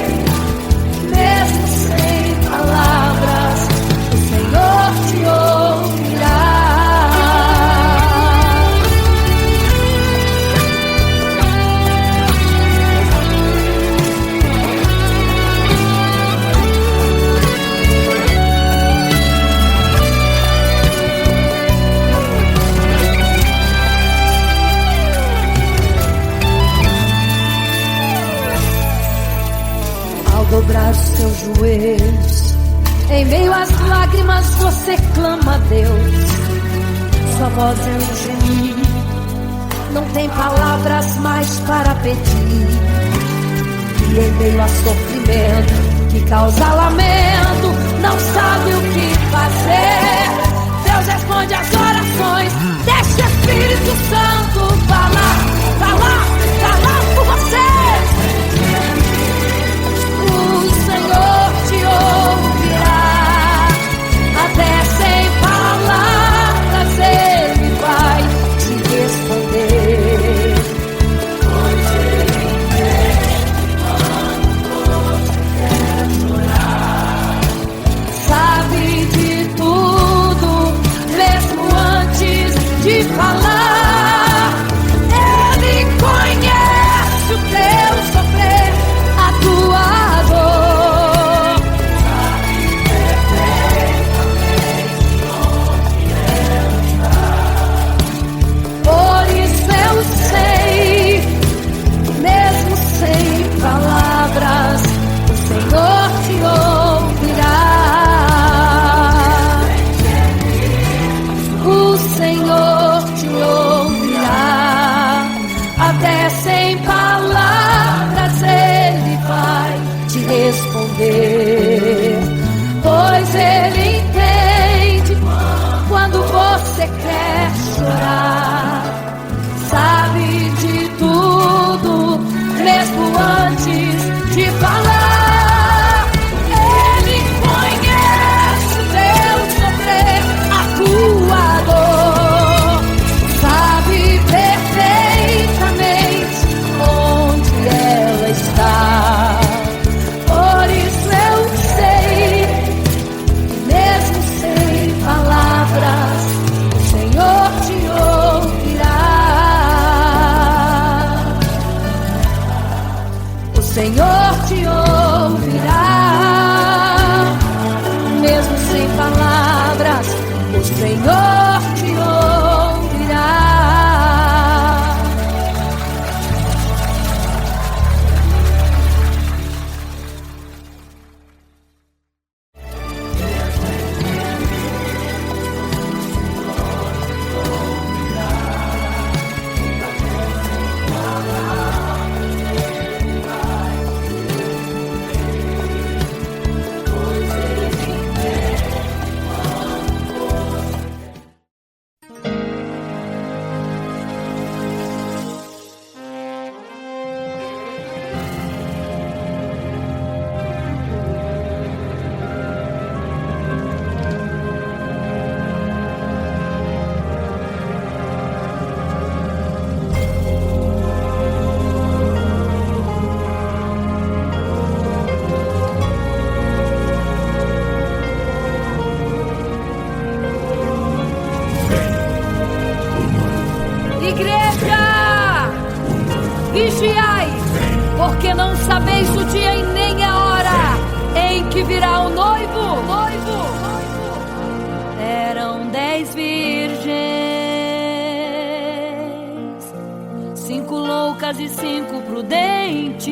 Speaker 2: mesmo sem palavras, o Senhor te ouvirá. Ao dobrar os seus joelhos, em meio às lágrimas você clama a Deus. Sua voz é um gemido, não tem palavras mais para pedir. E em meio a sofrimento que causa lamento, não sabe o que fazer. Deus responde às orações, deixa o Espírito Santo falar, falar, falar por você. O Senhor te ouvirá, até sem palavras Ele vai te responder, pois Ele entende quando quer chorar. Sabe de tudo, mesmo antes de falar. Ele conhece o teu sofrer, a tua dor. Sabe perfeitamente onde ela está. Por isso eu sei, mesmo sem palavras, o Senhor te ouvirá. O Senhor te ouvirá, até sem palavras Ele vai te responder, pois Ele entende quando você quer chorar. Sabe de tudo, mesmo antes de falar. Ele conhece o teu sofrer, a tua dor. Sabe perfeitamente onde ela está. Por isso eu sei, mesmo sem palavras, o Senhor te ouvirá. O Senhor te ouvirá, mesmo sem palavras, o Senhor te ouvirá. Igreja, vigiai, porque não sabeis o dia e nem a hora em que virá o noivo. Eram 10 virgens, 5 loucas e 5 prudentes,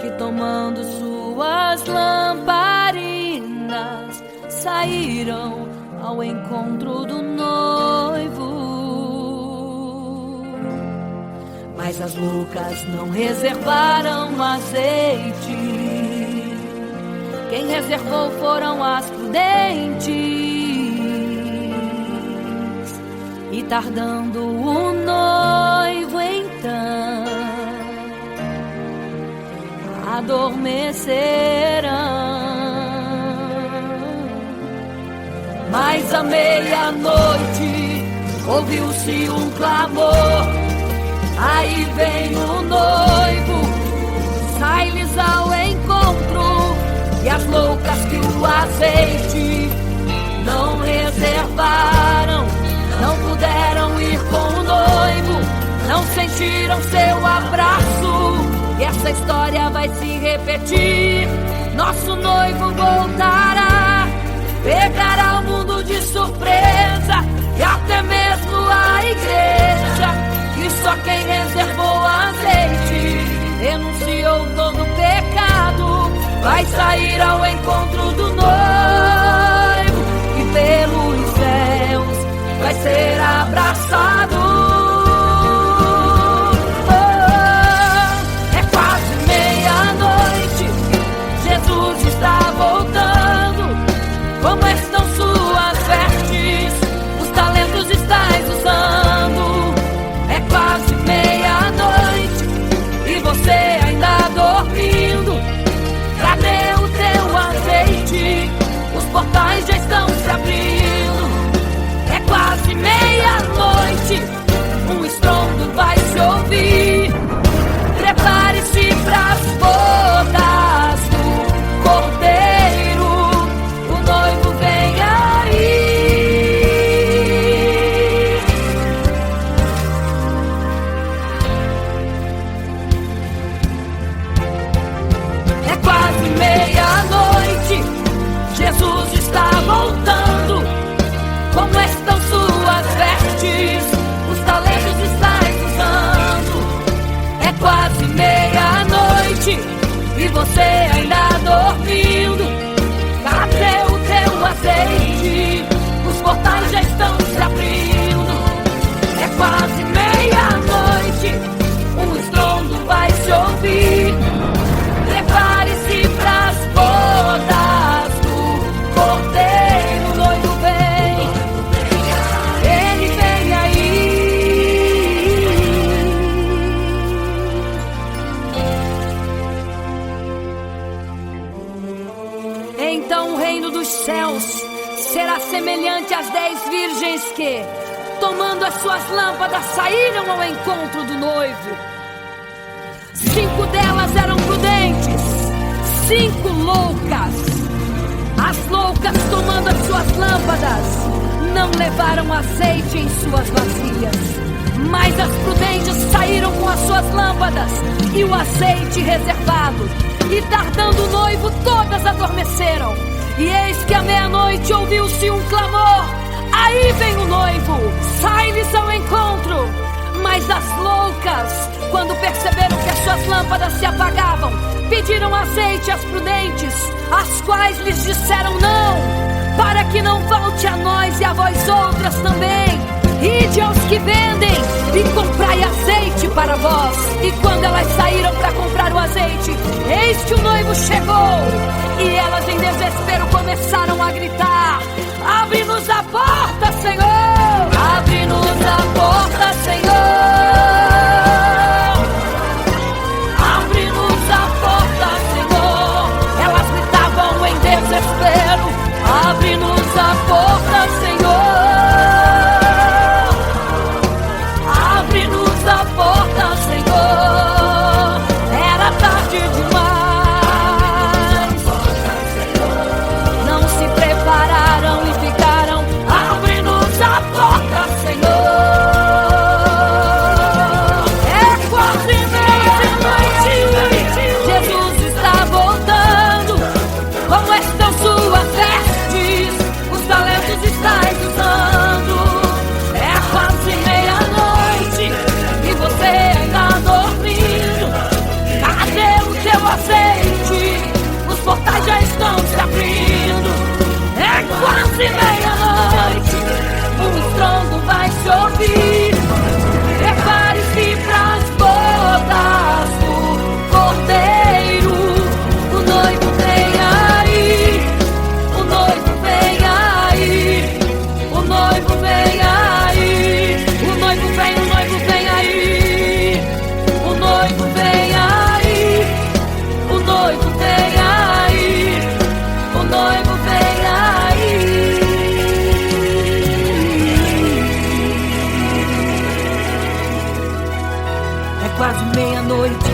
Speaker 2: que tomando suas lamparinas saíram ao encontro do noivo. Mas as loucas não reservaram azeite. Quem reservou foram as prudentes. E tardando o noivo então, adormecerão. Mas à meia-noite ouviu-se um clamor. Aí vem o noivo, sai-lhes ao encontro. E as loucas que o azeite não reservaram, não puderam ir com o noivo, não sentiram seu abraço. E essa história vai se repetir. Nosso noivo voltará, pegará o mundo de surpresa, e até mesmo a igreja. E só quem reservou azeite, renunciou todo o pecado, vai sair ao encontro do noivo, e pelos céus vai ser abraçado. É quase meia-noite, Jesus está voltando. Como estão suas vestes? Os talentos estais usando. É quase meia-noite e você ainda dormindo. Cadê o teu azeite? Os portais já estão se abrindo. É quase meia-noite, um estrondo vai se ouvir. Prepare-se pras bodas do Cordeiro, o noivo vem aí. É quase meia-noite, Jesus está voltando. Como estão suas vestes? Os talentos estais usando. É quase meia-noite e você ainda dormindo. Cadê o teu azeite? Os portais já estão se abrindo. É quase meia-noite, um estrondo vai se ouvir. Prepare-se pras bodas do Cordeiro, o noivo vem. Ele vem aí. Então o reino dos céus será semelhante às 10 virgens que, tomando as suas lâmpadas, saíram ao encontro do noivo. 5 delas eram prudentes, 5 loucas. As loucas, tomando as suas lâmpadas, não levaram azeite em suas vasilhas. Mas as prudentes saíram com as suas lâmpadas e o azeite reservado. E tardando o noivo, todas adormeceram. E eis que à meia-noite ouviu-se um clamor. Aí vem o noivo, sai-lhes ao encontro. Mas as loucas, quando perceberam que as suas lâmpadas se apagavam, pediram azeite às prudentes, as quais lhes disseram não, para que não falte a nós e a vós outras também. Ide aos que vendem e comprai azeite para vós. E quando elas saíram para comprar o azeite, eis que o noivo chegou. E elas em desespero começaram a gritar: abre-nos a porta, Senhor! Abre-nos a porta, Senhor! Abre-nos a porta, Senhor! Elas gritavam em desespero: abre-nos a porta, Senhor! Abre-nos a porta, Senhor! Era tarde demais. Não se prepararam quase meia-noite, um estrondo vai se ouvir. Prepare-se pras bodas do Cordeiro. O noivo vem aí, o noivo vem aí, o noivo vem aí, o noivo vem, o noivo vem aí, o noivo vem aí, o noivo vem aí, o noivo vem aí. É quase meia-noite,